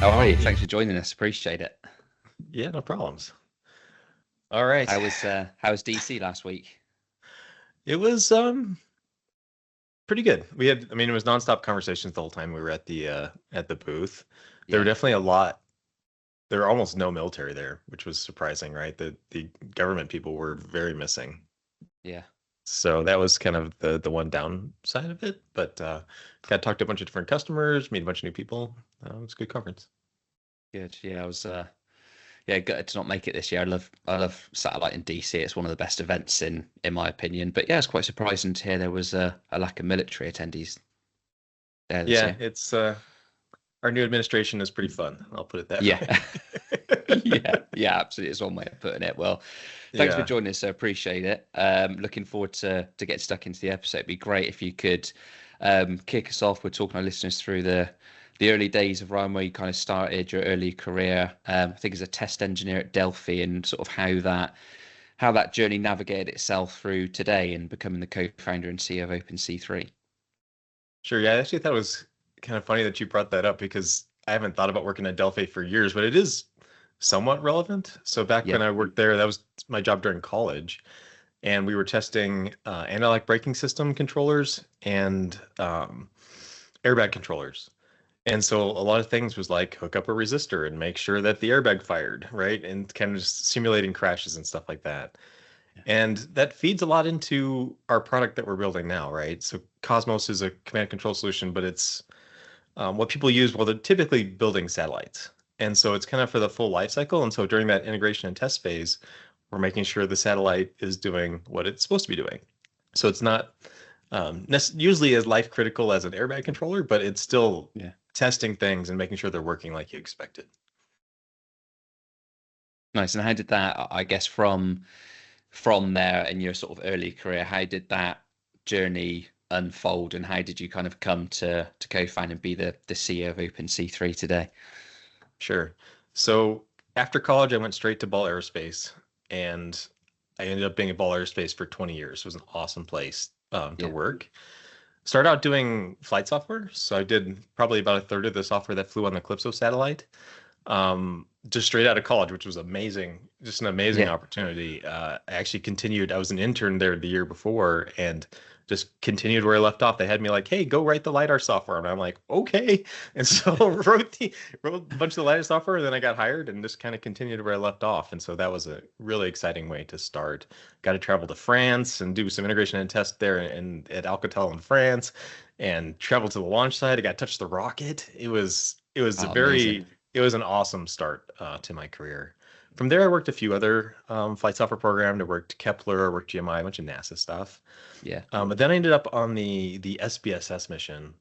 How are you? Thanks for joining us. Appreciate it. Yeah, no problems. All right. How was DC last week? It was pretty good. It was nonstop conversations the whole time we were at the booth. There were Yeah, definitely a lot. There were almost no military there, which was surprising, right? The government people were very missing. yeah, So that was kind of the one downside of it. But got to talk to a bunch of different customers, meet a bunch of new people. It was a good conference. good. Yeah, I was yeah, gutted to not make it this year. I love Satellite in DC. It's one of the best events in my opinion. But yeah, it's quite surprising to hear there was a lack of military attendees there this Yeah, year. it's our new administration is pretty fun. I'll put it that Yeah. way. Yeah, absolutely. It's one way of putting it. Well, thanks for Yeah. joining us. I appreciate it. Looking forward to get stuck into the episode. It'd be great if you could kick us off. We're talking our listeners through the early days of Ryan, where you kind of started your early career. I think as a test engineer at Delphi, and sort of how that journey navigated itself through today and becoming the co-founder and CEO of OpenC3. Sure. Yeah, I actually thought it was kind of funny that you brought that up because I haven't thought about working at Delphi for years, but it is somewhat relevant. So back Yeah, when I worked there, that was my job during college, and we were testing analog braking system controllers and airbag controllers. And so a lot of things was like hook up a resistor and make sure that the airbag fired, right? And kind of just simulating crashes and stuff like that. yeah, And that feeds a lot into our product that we're building now, right? So Cosmos is a command control solution, but it's what people use while they're typically building satellites. And so it's kind of for the full life cycle. And so during that integration and test phase, we're making sure the satellite is doing what it's supposed to be doing. So it's not usually as life critical as an airbag controller, but it's still yeah. testing things and making sure they're working like you expected. Nice. And how did that, I guess, from there in your sort of early career, how did that journey unfold, and how did you kind of come to co-found and be the CEO of OpenC3 today? Sure. So after college, I went straight to Ball Aerospace, and I ended up being at Ball Aerospace for 20 years. It was an awesome place to Yeah, work. Started out doing flight software. So I did probably about a third of the software that flew on the Calypso satellite, just straight out of college, which was amazing, just an amazing yeah. opportunity. I actually continued. I was an intern there the year before, and just continued where I left off. They had me like, "Hey, go write the lidar software," and I'm like, "Okay." And so wrote a bunch of the lidar software, and then I got hired, and just kind of continued where I left off. And so that was a really exciting way to start. Got to travel to France and do some integration and test there and at Alcatel in France, and travel to the launch site. I got to touch the rocket. It was a Oh, amazing. very it was an awesome start to my career. From there, I worked a few other flight software programs. I worked Kepler, I worked GMI, a bunch of NASA stuff. Yeah, But then I ended up on the SBSS mission.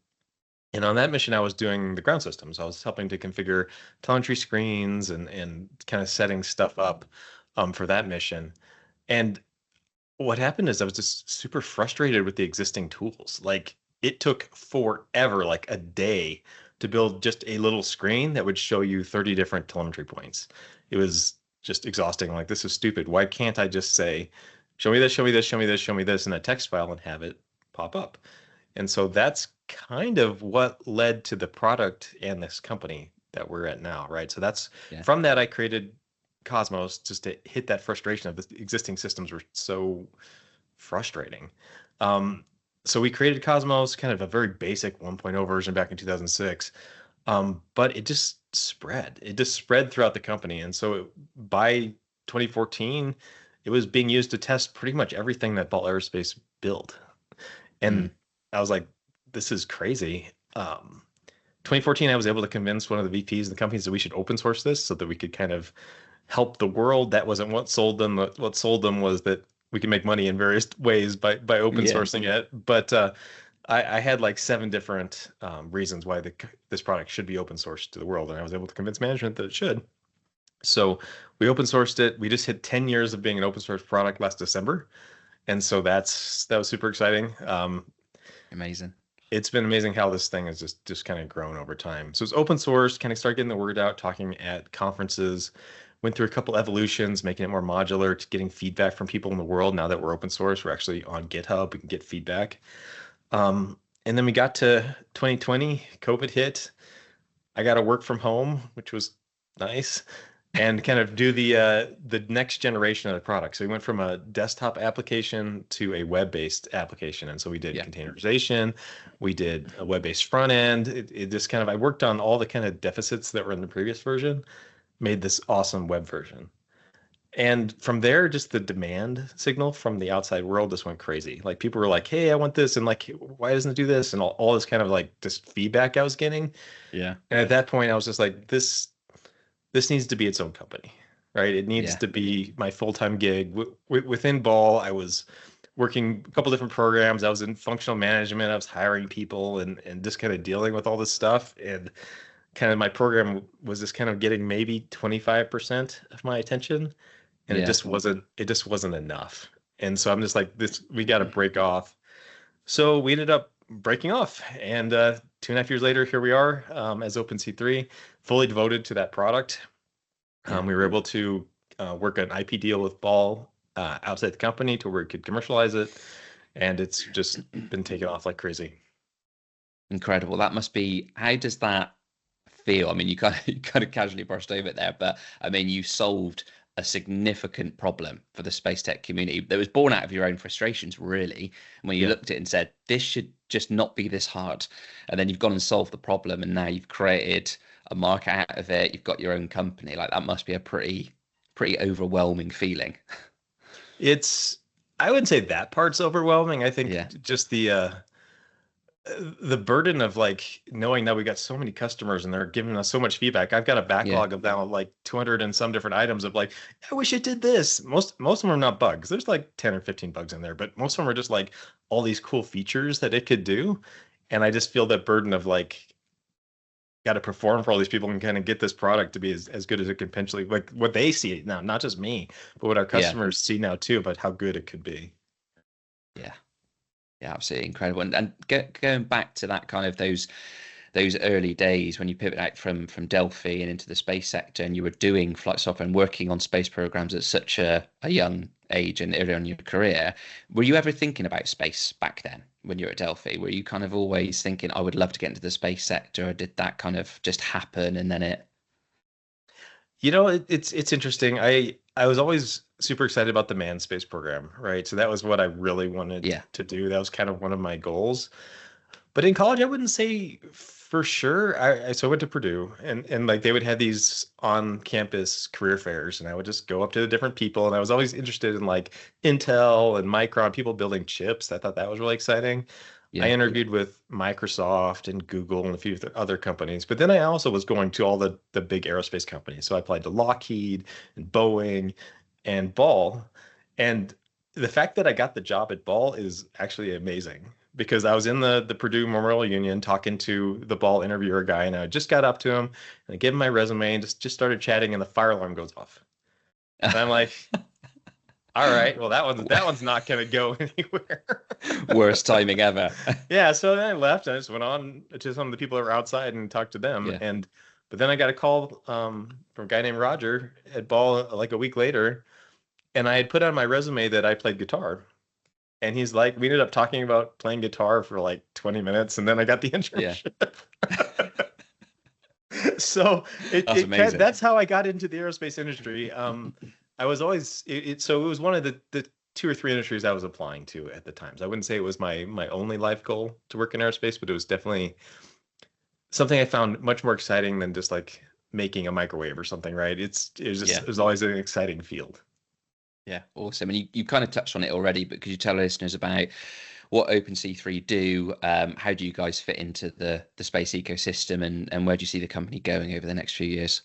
And on that mission, I was doing the ground systems. I was helping to configure telemetry screens and kind of setting stuff up for that mission. And what happened is I was just super frustrated with the existing tools. Like it took forever, like a day, to build just a little screen that would show you 30 different telemetry points. It was just exhausting. Like, this is stupid. Why can't I just say, show me this, show me this, show me this, show me this in a text file and have it pop up? And so that's kind of what led to the product and this company that we're at now, right? So that's yeah, from that I created Cosmos just to hit that frustration of the existing systems were so frustrating. Um, so we created Cosmos, kind of a very basic 1.0 version back in 2006. But it just spread. It just spread throughout the company. And so by 2014, it was being used to test pretty much everything that Ball Aerospace built. mm, And I was like, this is crazy. 2014, I was able to convince one of the VPs of the companies that we should open source this so that we could kind of help the world. That wasn't what sold them. What sold them was that we can make money in various ways by open yeah. sourcing it. But I had like 7 different reasons why this product should be open sourced to the world, and I was able to convince management that it should. So we open sourced it. We just hit 10 years of being an open source product last December, and so that was super exciting. Amazing. It's been amazing how this thing has just kind of grown over time. So it's open source, kind of started getting the word out, talking at conferences, went through a couple evolutions, making it more modular, to getting feedback from people in the world. Now that we're open source, we're actually on GitHub, we can get feedback. And then we got to 2020, COVID hit. I got to work from home, which was nice, and kind of do the next generation of the product. So we went from a desktop application to a web-based application, and so we did Yeah. containerization, we did a web-based front end. It just kind of I worked on all the kind of deficits that were in the previous version, made this awesome web version. And from there, just the demand signal from the outside world just went crazy. Like people were like, "Hey, I want this," and like, "Why doesn't it do this?" And all this kind of like just feedback I was getting. Yeah. And at that point, I was just like, this needs to be its own company, right? It needs Yeah. to be my full-time gig. Within Ball, I was working a couple different programs. I was in functional management. I was hiring people and just kind of dealing with all this stuff. And kind of my program was just kind of getting maybe 25% of my attention. And Yeah. it just wasn't enough. And so I'm just like, we got to break off. So we ended up breaking off. And 2.5 years later, here we are as OpenC3, fully devoted to that product. Yeah. We were able to work an IP deal with Ball outside the company to where we could commercialize it. And it's just been taken off like crazy. Incredible. That must be, how does that feel? I mean, you kind of casually brushed over it there, but I mean, you solved a significant problem for the space tech community that was born out of your own frustrations, really. When you Yeah. looked at it and said, this should just not be this hard. And then you've gone and solved the problem, and now you've created a market out of it. You've got your own company. Like that must be a pretty overwhelming feeling. It's, I wouldn't say that part's overwhelming. I Yeah. think just the burden of like knowing that we got so many customers and they're giving us so much feedback. I've got a Yeah. backlog of now like 200 and some different items of like, I wish it did this. Most of them are not bugs. There's like 10 or 15 bugs in there, but most of them are just like all these cool features that it could do. And I just feel that burden of like, got to perform for all these people and kind of get this product to be as good as it can potentially, like what they see now, not just me, but what our Yeah. customers see now too about how good it could be. Yeah. Yeah, absolutely incredible. And going back to that kind of those early days when you pivot out from Delphi and into the space sector, and you were doing flight software and working on space programs at such a young age and early on in your career, were you ever thinking about space back then when you were at Delphi? Were you kind of always thinking, I would love to get into the space sector, or did that kind of just happen and then it? You know, it's interesting. I was always super excited about the manned space program, right? So that was what I really wanted Yeah. to do. That was kind of one of my goals. But in college, I wouldn't say for sure. So I went to Purdue, and like they would have these on campus career fairs, and I would just go up to the different people, and I was always interested in like Intel and Micron, people building chips. I thought that was really exciting. I Yeah. interviewed with Microsoft and Google and a few other companies, but then I also was going to all the big aerospace companies. So I applied to Lockheed and Boeing and Ball. And the fact that I got the job at Ball is actually amazing because I was in the Purdue Memorial Union talking to the Ball interviewer guy, and I just got up to him and I gave him my resume and just started chatting, and the fire alarm goes off. And I'm like, all right, well that one's not gonna go anywhere. Worst timing ever. Yeah, so then I left. I just went on to some of the people that were outside and talked to them. Yeah. But then I got a call from a guy named Roger at Ball like a week later, and I had put on my resume that I played guitar. And he's like, we ended up talking about playing guitar for like 20 minutes, and then I got the Yeah. internship. So That's amazing. that's how I got into the aerospace industry. I was always so it was one of the two or three industries I was applying to at the times. I wouldn't say it was my only life goal to work in aerospace, but it was definitely something I found much more exciting than just like making a microwave or something, right? Yeah. It was always an exciting field. Yeah, awesome. And you kind of touched on it already, but could you tell listeners about what OpenC3 do? How do you guys fit into the space ecosystem, and where do you see the company going over the next few years?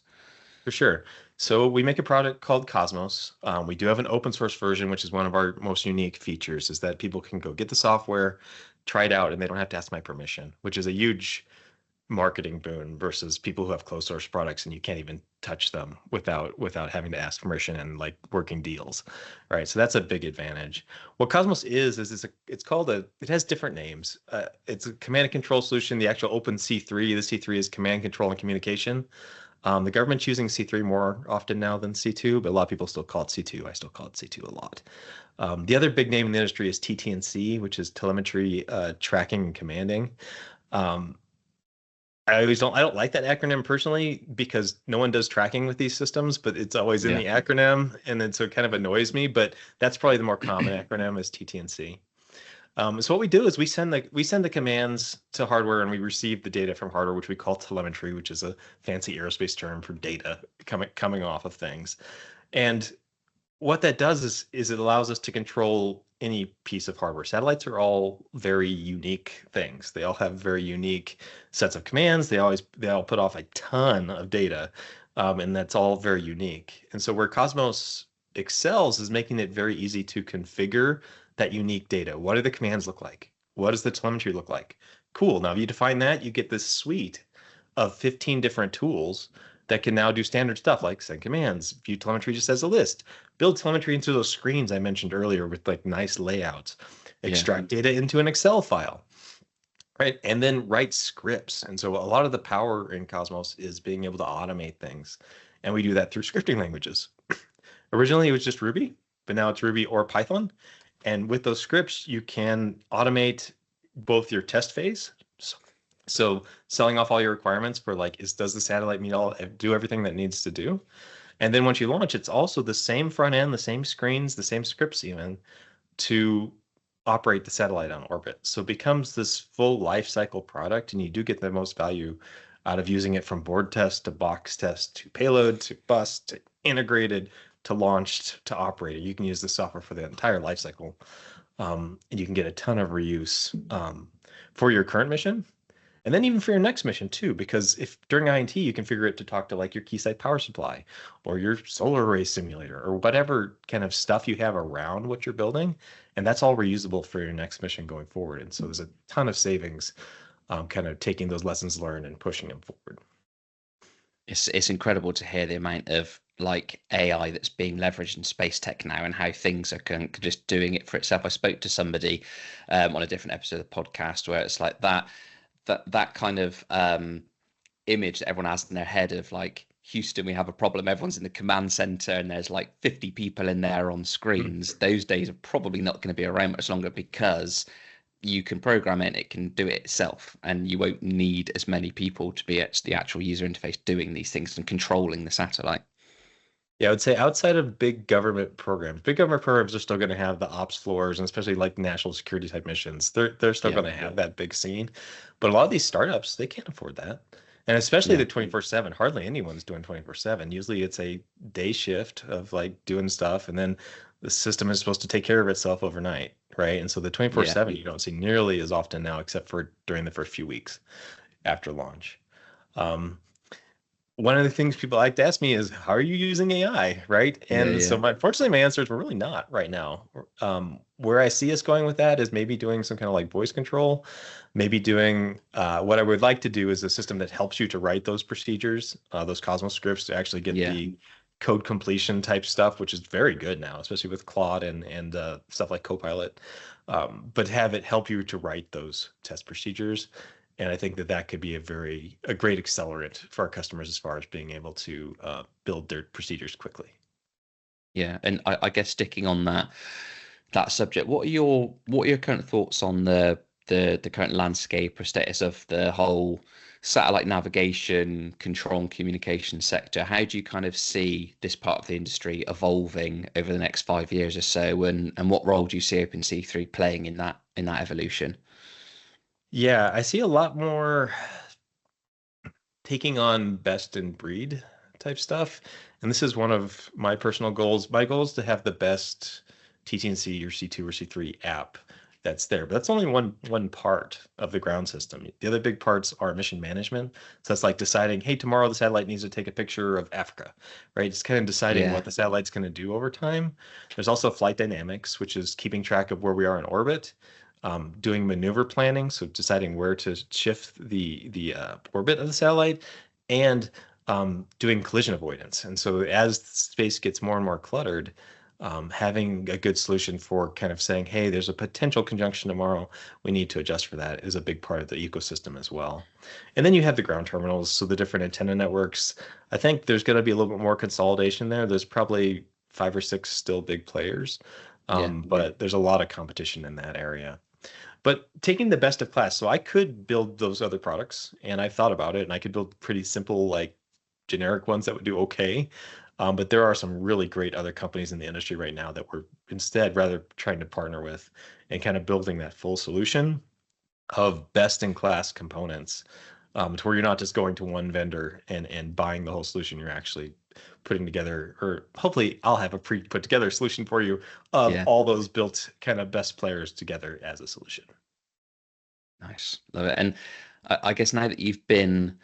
For sure. So we make a product called Cosmos. We do have an open source version, which is one of our most unique features, is that people can go get the software, try it out, and they don't have to ask my permission, which is a huge marketing boon versus people who have closed source products and you can't even touch them without having to ask permission and like working deals, right? So that's a big advantage. What Cosmos it has different names. It's a command and control solution. The actual Open C3, the C3 is command control and communication. The government's using C3 more often now than C2, but a lot of people still call it C2. I still call it C2 a lot. The other big name in the industry is TT&C, which is telemetry, tracking, and commanding. I don't like that acronym personally because no one does tracking with these systems, but it's always in Yeah. the acronym, and then so it kind of annoys me. But that's probably the more common acronym is TT&C. So what we do is we send the commands to hardware, and we receive the data from hardware, which we call telemetry, which is a fancy aerospace term for data coming off of things. And what that does is it allows us to control any piece of hardware. Satellites are all very unique things. They all have very unique sets of commands. They all put off a ton of data, and that's all very unique. And so where Cosmos excels is making it very easy to configure that unique data. What do the commands look like? What does the telemetry look like? Cool. Now, if you define that, you get this suite of 15 different tools that can now do standard stuff like send commands, view telemetry just as a list, build telemetry into those screens I mentioned earlier with like nice layouts, extract data into an Excel file, right? And then write scripts. And so a lot of the power in Cosmos is being able to automate things. And we do that through scripting languages. Originally, it was just Ruby, but now it's Ruby or Python. And with those scripts, you can automate both your test phase. So selling off all your requirements for like, does the satellite do everything that needs to do? And then once you launch, it's also the same front end, the same screens, the same scripts even to operate the satellite on orbit. So it becomes this full life cycle product, and you do get the most value out of using it from board test to box test to payload to bus to integrated to launched to operated. You can use the software for the entire life cycle, and you can get a ton of reuse for your current mission. And then even for your next mission too, because if during INT you configure it to talk to like your Keysight power supply or your solar array simulator or whatever kind of stuff you have around what you're building, and that's all reusable for your next mission going forward. And so there's a ton of savings, kind of taking those lessons learned and pushing them forward. It's incredible to hear the amount of like AI that's being leveraged in space tech now and how things are just doing it for itself. I spoke to somebody on a different episode of the podcast where it's like that kind of image that everyone has in their head of like Houston, we have a problem. Everyone's in the command center and there's like 50 people in there on screens. Those days are probably not going to be around much longer because you can program it and it can do it itself, and you won't need as many people to be at the actual user interface doing these things and controlling the satellite. Yeah, I would say outside of big government programs are still going to have the ops floors, and especially like national security type missions. They're still going to have that big scene. But a lot of these startups, they can't afford that. And especially the 24/7, hardly anyone's doing 24/7. Usually it's a day shift of like doing stuff, and then the system is supposed to take care of itself overnight, right? And so the 24/7 you don't see nearly as often now, except for during the first few weeks after launch. One of the things people like to ask me is, how are you using AI, right? And so unfortunately, my answer is we're really not right now. Where I see us going with that is maybe doing some kind of like voice control, maybe doing what I would like to do is a system that helps you to write those procedures, those Cosmos scripts to actually get the code completion type stuff, which is very good now, especially with Claude and stuff like Copilot, but have it help you to write those test procedures. And I think that could be a great accelerant for our customers as far as being able to build their procedures quickly. Yeah, and I guess sticking on that subject, what are your current thoughts on the current landscape or status of the whole satellite navigation, control and communication sector? How do you kind of see this part of the industry evolving over the next 5 years or so, and what role do you see OpenC3 playing in that evolution? Yeah, I see a lot more taking on best in breed type stuff. And this is one of my personal goals. My goal is to have the best TT&C or C2 or C3 app that's there. But that's only one part of the ground system. The other big parts are mission management. So that's like deciding, hey, tomorrow the satellite needs to take a picture of Africa, right? It's kind of deciding what the satellite's going to do over time. There's also flight dynamics, which is keeping track of where we are in orbit. Doing maneuver planning, so deciding where to shift the orbit of the satellite, and doing collision avoidance. And so as space gets more and more cluttered, having a good solution for kind of saying, hey, there's a potential conjunction tomorrow, we need to adjust for that, is a big part of the ecosystem as well. And then you have the ground terminals, so the different antenna networks. I think there's going to be a little bit more consolidation there. There's probably 5 or 6 still big players, but there's a lot of competition in that area. But taking the best of class, so I could build those other products, and I've thought about it, and I could build pretty simple, like generic ones that would do okay. But there are some really great other companies in the industry right now that we're instead rather trying to partner with and kind of building that full solution of best in class components, to where you're not just going to one vendor and buying the whole solution. You're actually putting together, or hopefully I'll have a pre put together solution for you of Yeah. all those built kind of best players together as a solution. Nice. Love it. And I guess now that you've been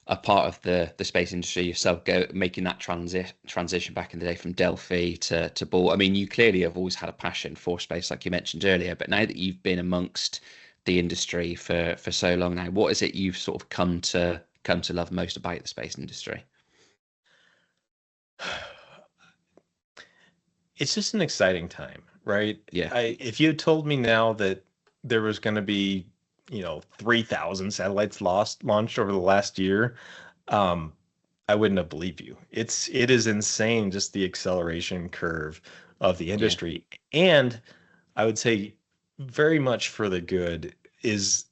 a part of the space industry yourself, go making that transition back in the day from Delphi to Ball. I mean, you clearly have always had a passion for space, like you mentioned earlier. But now that you've been amongst the industry for so long now, what is it you've sort of come to love most about the space industry? It's just an exciting time, right? Yeah. If you told me now that there was going to be, 3,000 satellites launched over the last year, um, I wouldn't have believed you. It is insane, just the acceleration curve of the Yeah. industry. And I would say very much for the good is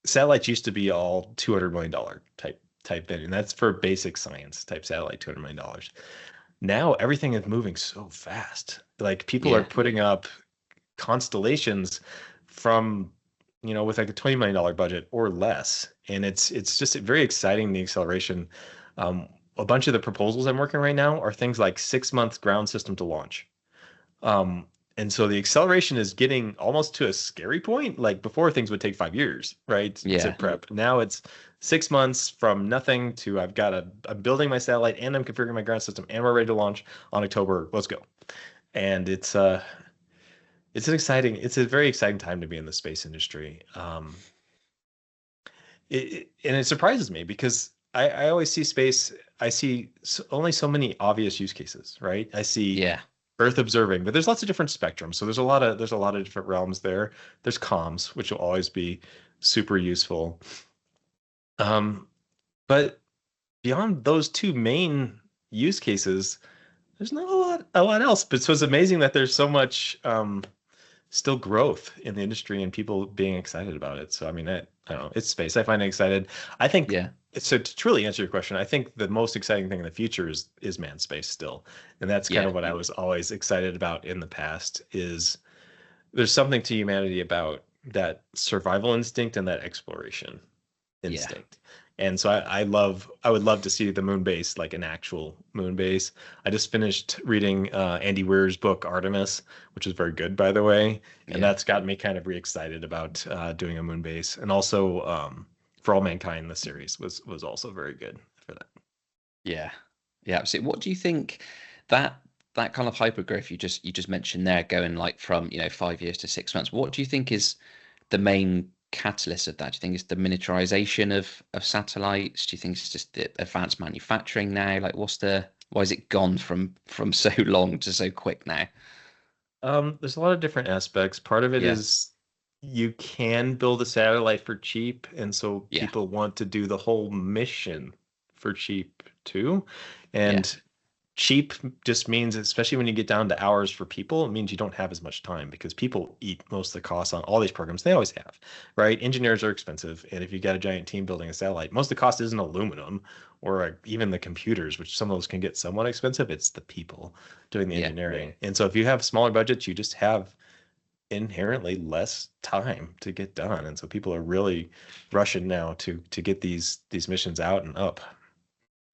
satellites used to be all $200 million type thing, and that's for basic science type satellite, $200 million. Now everything is moving so fast. Like people are Yeah. putting up constellations from, with like a $20 million budget or less, and it's just very exciting, the acceleration. A bunch of the proposals I'm working right now are things like 6 months ground system to launch. Um, and so the acceleration is getting almost to a scary point. Like before, things would take 5 years, right, to Yeah. prep. Now it's 6 months from nothing to I'm building my satellite and I'm configuring my ground system and we're ready to launch on October. Let's go. And it's a very exciting time to be in the space industry. And it surprises me because I always see space. I see only so many obvious use cases, right? I see Yeah. Earth observing, but there's lots of different spectrums. So there's a lot of different realms there. There's comms, which will always be super useful. Um, but beyond those two main use cases, there's not a lot else. But so it's amazing that there's so much still growth in the industry and people being excited about it. So I mean, I don't know, it's space. I find it excited. I think Yeah. so. To truly answer your question, I think the most exciting thing in the future is manned space still, and that's kind Yeah. of what I was always excited about in the past. Is there's something to humanity about that survival instinct and that exploration Yeah. instinct. And so I would love to see the moon base, like an actual moon base. I just finished reading Andy Weir's book Artemis, which is very good, by the way, and Yeah. that's got me kind of re-excited about doing a moon base. And also, For All Mankind, the series was also very good for that. Yeah, yeah, absolutely. What do you think that that kind of hypergrowth you just mentioned there, going like from 5 years to 6 months? What do you think is the main catalyst of that? Do you think it's the miniaturization of satellites? Do you think it's just the advanced manufacturing now? Like, why has it gone from so long to so quick now? There's a lot of different aspects. Part of it Yeah, is you can build a satellite for cheap, and so yeah, people want to do the whole mission for cheap too. yeah, And cheap just means, especially when you get down to hours for people, it means you don't have as much time because people eat most of the costs on all these programs. They always have, right? Engineers are expensive, and if you got a giant team building a satellite, most of the cost isn't aluminum or even the computers, which some of those can get somewhat expensive. It's the people doing the yeah, engineering. And so if you have smaller budgets, you just have inherently less time to get done. And so people are really rushing now to get these missions out and up.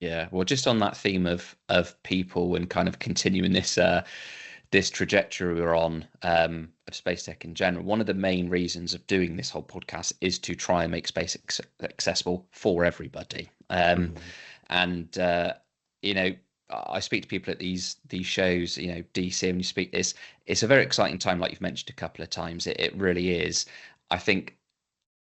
yeah. Well, just on that theme of people and kind of continuing this trajectory we're on, of space tech in general. One of the main reasons of doing this whole podcast is to try and make space accessible for everybody. Mhm. And you know, I speak to people at these shows, DC, and you speak this. It's a very exciting time, like you've mentioned a couple of times. It really is. I think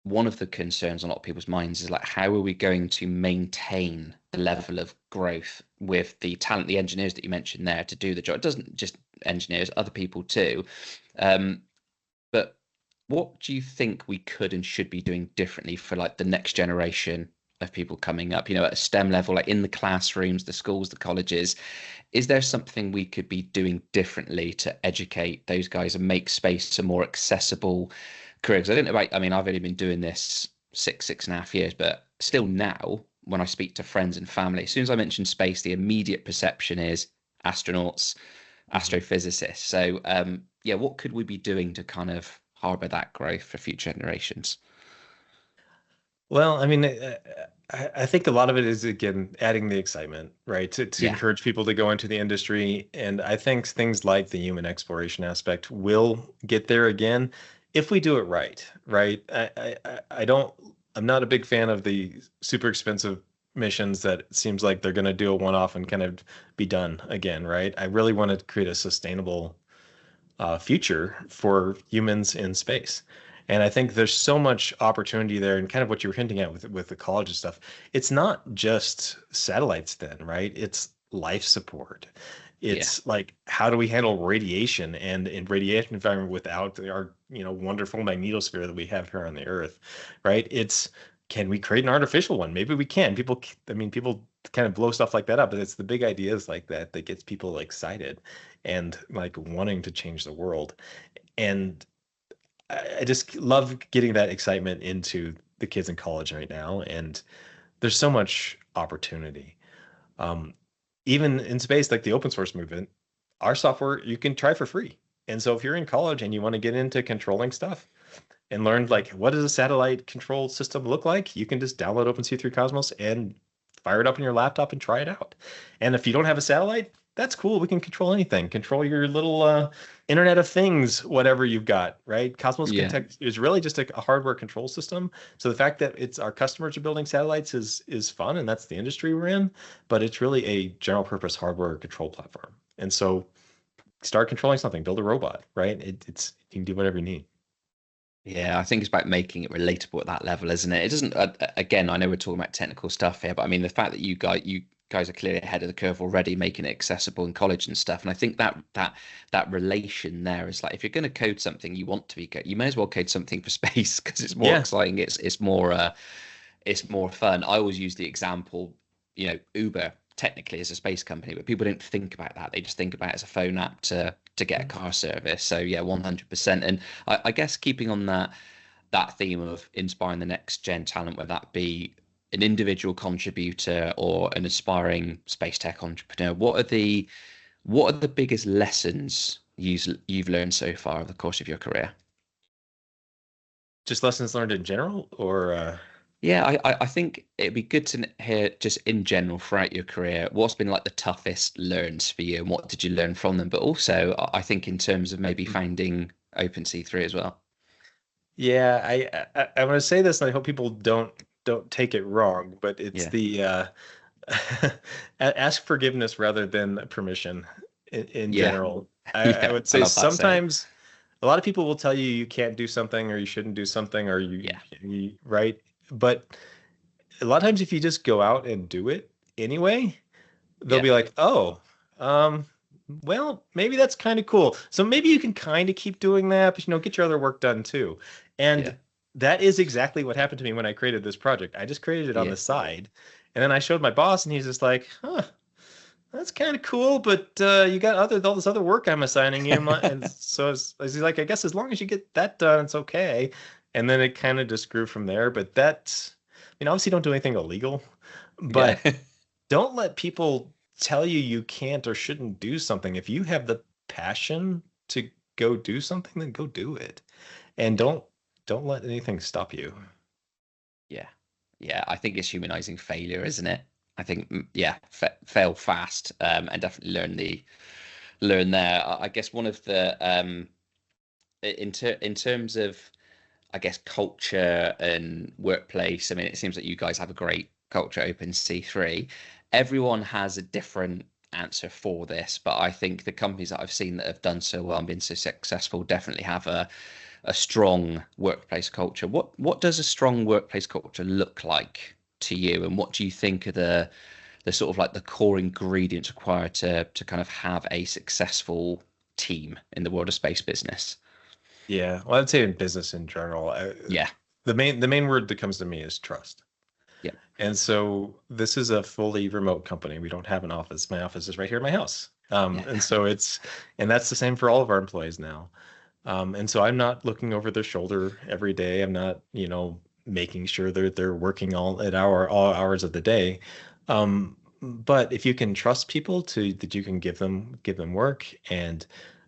one of the concerns on a lot of people's minds is like, how are we going to maintain the level of growth with the talent, the engineers that you mentioned there to do the job? It doesn't just engineers, other people too. Um, but what do you think we could and should be doing differently for like the next generation of people coming up, at a STEM level, like in the classrooms, the schools, the colleges? Is there something we could be doing differently to educate those guys and make space a more accessible career? Because I don't know about, I mean, I've only been doing this 6.5 years, but still now, when I speak to friends and family, as soon as I mention space, the immediate perception is astronauts, Mhm. astrophysicists. So, yeah, what could we be doing to kind of harbor that growth for future generations? Well, I mean, I think a lot of it is, again, adding the excitement, right? To Yeah, encourage people to go into the industry. And I think things like the human exploration aspect will get there again if we do it right, right? I don't, I'm not a big fan of the super expensive missions that it seems like they're going to do a one-off and kind of be done again, right? I really want to create a sustainable future for humans in space. And I think there's so much opportunity there, and kind of what you were hinting at with the college and stuff. It's not just satellites, then, right? It's life support. yeah, It's like, how do we handle radiation and in radiation environment without our, wonderful magnetosphere that we have here on the Earth, right? It's, can we create an artificial one? Maybe we can. I mean, people kind of blow stuff like that up, but it's the big ideas like that that gets people excited and like wanting to change the world. And I just love getting that excitement into the kids in college right now. And there's so much opportunity. Um, Even in space, like the open source movement, our software you can try for free. And so if you're in college and you want to get into controlling stuff and learn like what does a satellite control system look like, you can just download OpenC3 Cosmos and fire it up on your laptop and try it out. And if you don't have a satellite, that's cool. We can control anything. Control your little Internet of Things, whatever you've got, right? Cosmos yeah. Connect is really just a hardware control system. So the fact that it's our customers are building satellites is fun, and that's the industry we're in. But it's really a general purpose hardware control platform. And so start controlling something, build a robot, right? It's you can do whatever you need. Yeah, I think it's about making it relatable at that level, isn't it? It doesn't. Again, I know we're talking about technical stuff here, but I mean the fact that you guys are clearly ahead of the curve already, making it accessible in college and stuff. And I think that relation there is like if you're going to code something you want to be code, you may as well code something for space because it's more Yeah. exciting. It's more fun. I always use the example, Uber technically is a space company, but people don't think about that. They just think about it as a phone app to get a car service. So yeah, 100%. And I guess keeping on that theme of inspiring the next gen talent, whether that be an individual contributor or an aspiring space tech entrepreneur, what are the biggest lessons you've learned so far over the course of your career? Just lessons learned in general, or Yeah, I think it'd be good to hear just in general throughout your career, what's been like the toughest learns for you and what did you learn from them? But also, I think in terms of maybe founding OpenC3 as well. yeah, I want to say this, and I hope people don't take it wrong, but it's Yeah. the ask forgiveness rather than permission in Yeah. general. I Yeah. would I say love that saying. sometimes a lot of people will tell you you can't do something or you shouldn't do something or Yeah. right, but a lot of times if you just go out and do it anyway, they'll Yeah. be like, oh, um, well, maybe that's kind of cool. So maybe you can kind of keep doing that, but get your other work done too. Yeah. And that is exactly what happened to me when I created this project. I just created it on Yeah. the side. And then I showed my boss, and he's just like, huh, that's kind of cool, but you got all this other work I'm assigning you. And so he's like, I guess as long as you get that done, it's okay. And then it kind of just grew from there. But obviously don't do anything illegal, Yeah. but don't let people tell you you can't or shouldn't do something. If you have the passion to go do something, then go do it. And Yeah. don't let anything stop you. Yeah. Yeah. I think it's humanizing failure, isn't it? I think, yeah, fail fast, and definitely learn there. I guess one of the in terms of I guess culture and workplace. I mean, it seems like you guys have a great culture open C3. Everyone has a different answer for this, but I think the companies that I've seen that have done so well and been so successful definitely have a strong workplace culture. What does a strong workplace culture look like to you, and what do you think are the sort of like the core ingredients required to kind of have a successful team in the world of space business? Yeah. Well, I'd say in business in general, Yeah, the main word that comes to me is trust. yeah, And so this is a fully remote company. We don't have an office. My office is right here in my house. yeah, And so and that's the same for all of our employees now. And so I'm not looking over their shoulder every day. I'm not, making sure they're working all hours of the day. But if you can trust people to that you can give them work, and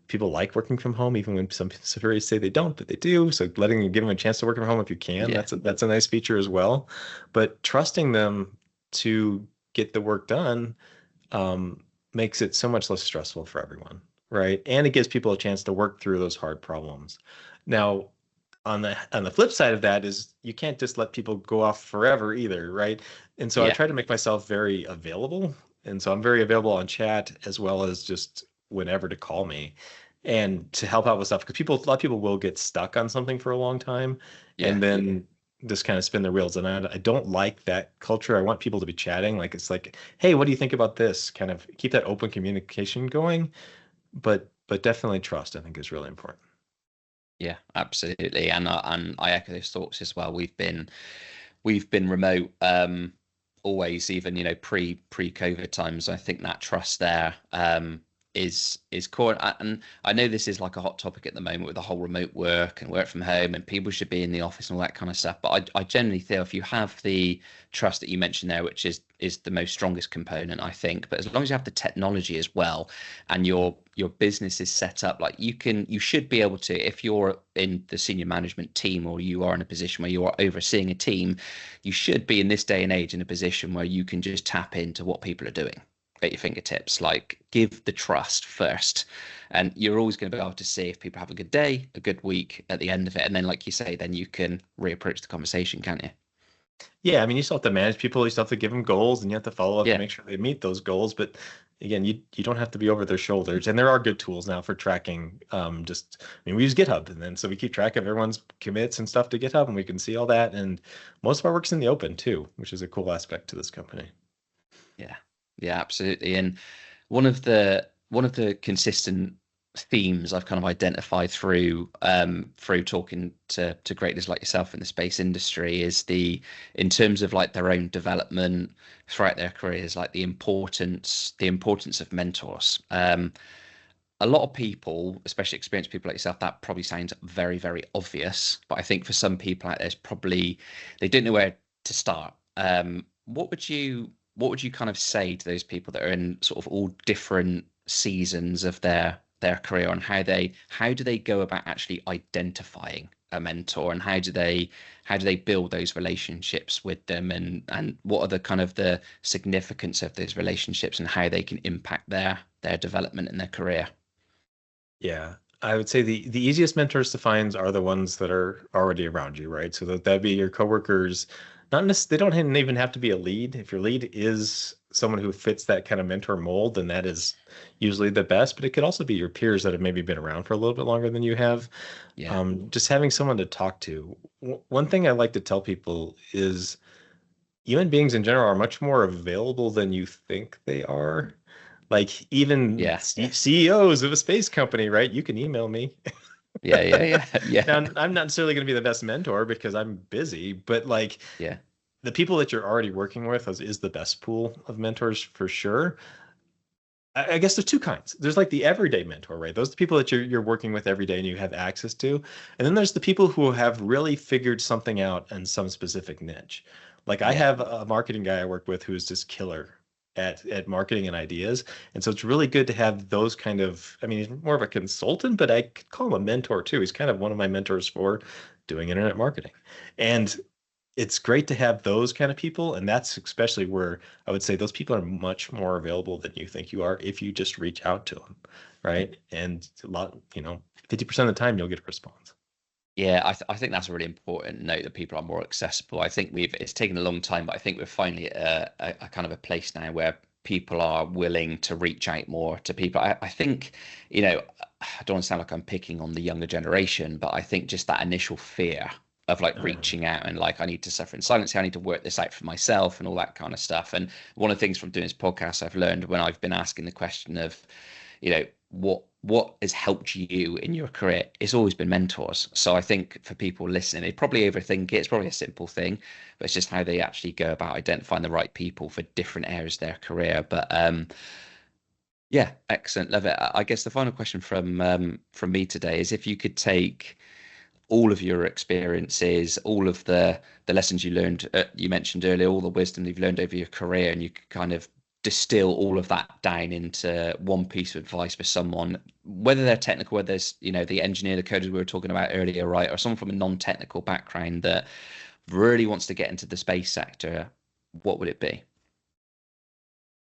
people like working from home, even when some surveys say they don't, but they do. So letting you give them a chance to work from home if you can, Yeah, that's a nice feature as well. But trusting them to get the work done um, makes it so much less stressful for everyone, right? And it gives people a chance to work through those hard problems. Now, on the flip side of that is you can't just let people go off forever either, right? And so I yeah, try to make myself very available. And so I'm very available on chat as well as just whenever to call me and to help out with stuff because a lot of people will get stuck on something for a long time yeah. and then just kind of spin their wheels. And I don't like that culture. I want people to be chatting. Like it's like, hey, what do you think about this? Kind of keep that open communication going, but definitely trust, I think, is really important. Yeah, absolutely, and I echo those thoughts as well. We've been remote, always, even pre COVID times. I think that trust there is core. And I know this is like a hot topic at the moment with the whole remote work and work from home, and people should be in the office and all that kind of stuff. But I generally feel if you have the trust that you mentioned there, which is the most strongest component, I think. But as long as you have the technology as well, and your business is set up, like you should be able to, if you're in the senior management team or you are in a position where you are overseeing a team, you should be in this day and age in a position where you can just tap into what people are doing at your fingertips. Like give the trust first, and you're always going to be able to see if people have a good day, a good week at the end of it, and then like you say, then you can reapproach the conversation, can't you? Yeah, I mean, you still have to manage people. You still have to give them goals, and you have to follow up to Yeah, make sure they meet those goals. But again, you don't have to be over their shoulders. And there are good tools now for tracking. I mean, we use GitHub, and then so we keep track of everyone's commits and stuff to GitHub, and we can see all that. And most of our work's in the open too, which is a cool aspect to this company. yeah, yeah, absolutely. And one of the consistent themes I've kind of identified through talking to creators like yourself in the space industry is in terms of like their own development throughout their careers, like the importance of mentors. A lot of people, especially experienced people like yourself, that probably sounds very, very obvious. But I think for some people out there, it's probably they don't know where to start. What would you kind of say to those people that are in sort of all different seasons of their career, and how do they go about actually identifying a mentor, and how do they build those relationships with them, and what are the kind of the significance of those relationships and how they can impact their development in their career? Yeah, I would say the easiest mentors to find are the ones that are already around you, right? So that'd be your coworkers. Not necessarily, they don't even have to be a lead. If your lead is someone who fits that kind of mentor mold, then that is usually the best. But it could also be your peers that have maybe been around for a little bit longer than you have. Yeah, Just having someone to talk to. One thing I like to tell people is human beings in general are much more available than you think they are. Like even yeah, CEOs of a space company, right? You can email me. yeah, yeah, yeah, yeah, Now, I'm not necessarily going to be the best mentor because I'm busy, but like yeah, the people that you're already working with is the best pool of mentors for sure. I guess there's two kinds. There's like the everyday mentor, right? Those are the people that you're working with every day and you have access to. And then there's the people who have really figured something out in some specific niche. Like I yeah, have a marketing guy I work with who's just killer at marketing and ideas. And so it's really good to have those kind of, I mean, he's more of a consultant, but I could call him a mentor too. He's kind of one of my mentors for doing internet marketing. And it's great to have those kind of people. And that's especially where I would say those people are much more available than you think you are if you just reach out to them. Right. And a lot, 50% of the time you'll get a response. yeah. I think that's a really important note that people are more accessible. I think it's taken a long time, but I think we're finally at a kind of a place now where people are willing to reach out more to people. I think, I don't want to sound like I'm picking on the younger generation, but I think just that initial fear of like Um, reaching out and like I need to suffer in silence, I need to work this out for myself and all that kind of stuff. And one of the things from doing this podcast I've learned when I've been asking the question of, what has helped you in your career, it's always been mentors. So I think for people listening, they probably overthink it. It's probably a simple thing, but it's just how they actually go about identifying the right people for different areas of their career. But Yeah, excellent. Love it. I guess the final question from me today is if you could take all of your experiences, all of the lessons you learned, you mentioned earlier, all the wisdom you've learned over your career, and you could kind of distill all of that down into one piece of advice for someone, whether they're technical, whether there's, the engineer, the coders we were talking about earlier, right, or someone from a non-technical background that really wants to get into the space sector, what would it be?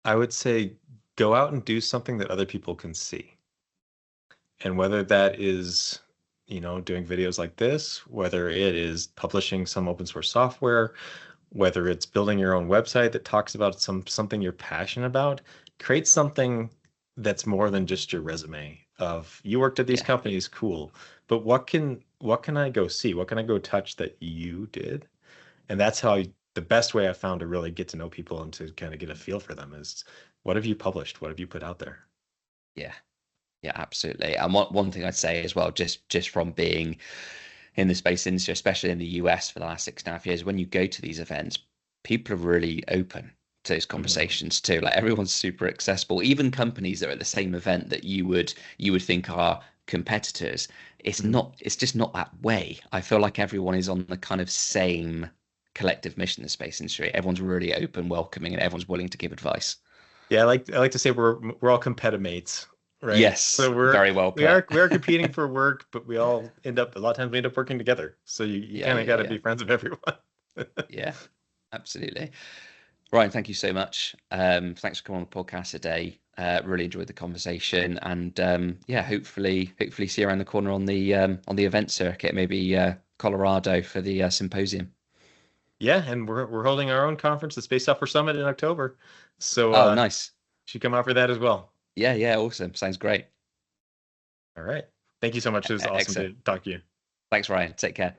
I would say go out and do something that other people can see. And whether that is, doing videos like this, whether it is publishing some open source software, whether it's building your own website that talks about something you're passionate about, create something that's more than just your resume of you worked at these Yeah, companies, cool. But what can I go see? What can I go touch that you did? And that's how the best way I found to really get to know people and to kind of get a feel for them is what have you published? What have you put out there? yeah, yeah, absolutely. And one thing I'd say as well, just from being in the space industry, especially in the US for the last 6.5 years, when you go to these events, people are really open to those Mhm. conversations too. Like everyone's super accessible. Even companies that are at the same event that you would think are competitors, it's Mhm. not. It's just not that way. I feel like everyone is on the kind of same collective mission in the space industry. Everyone's really open, welcoming, and everyone's willing to give advice. Yeah, I like to say we're all competitive mates, right? Yes, So very well we put. are we are competing for work, but we all end up a lot of times we end up working together. So you Yeah, kind of yeah, got to yeah, be friends with everyone. yeah. Absolutely. Ryan, thank you so much. Thanks for coming on the podcast today. Really enjoyed the conversation, and yeah, hopefully see you around the corner on the event circuit, maybe Colorado for the symposium. Yeah, and we're holding our own conference, the Space Software Summit in October. So Oh, nice. should come out for that as well. Yeah, yeah, awesome. Sounds great. All right. Thank you so much. It was awesome Excellent. to talk to you. Thanks, Ryan. Take care.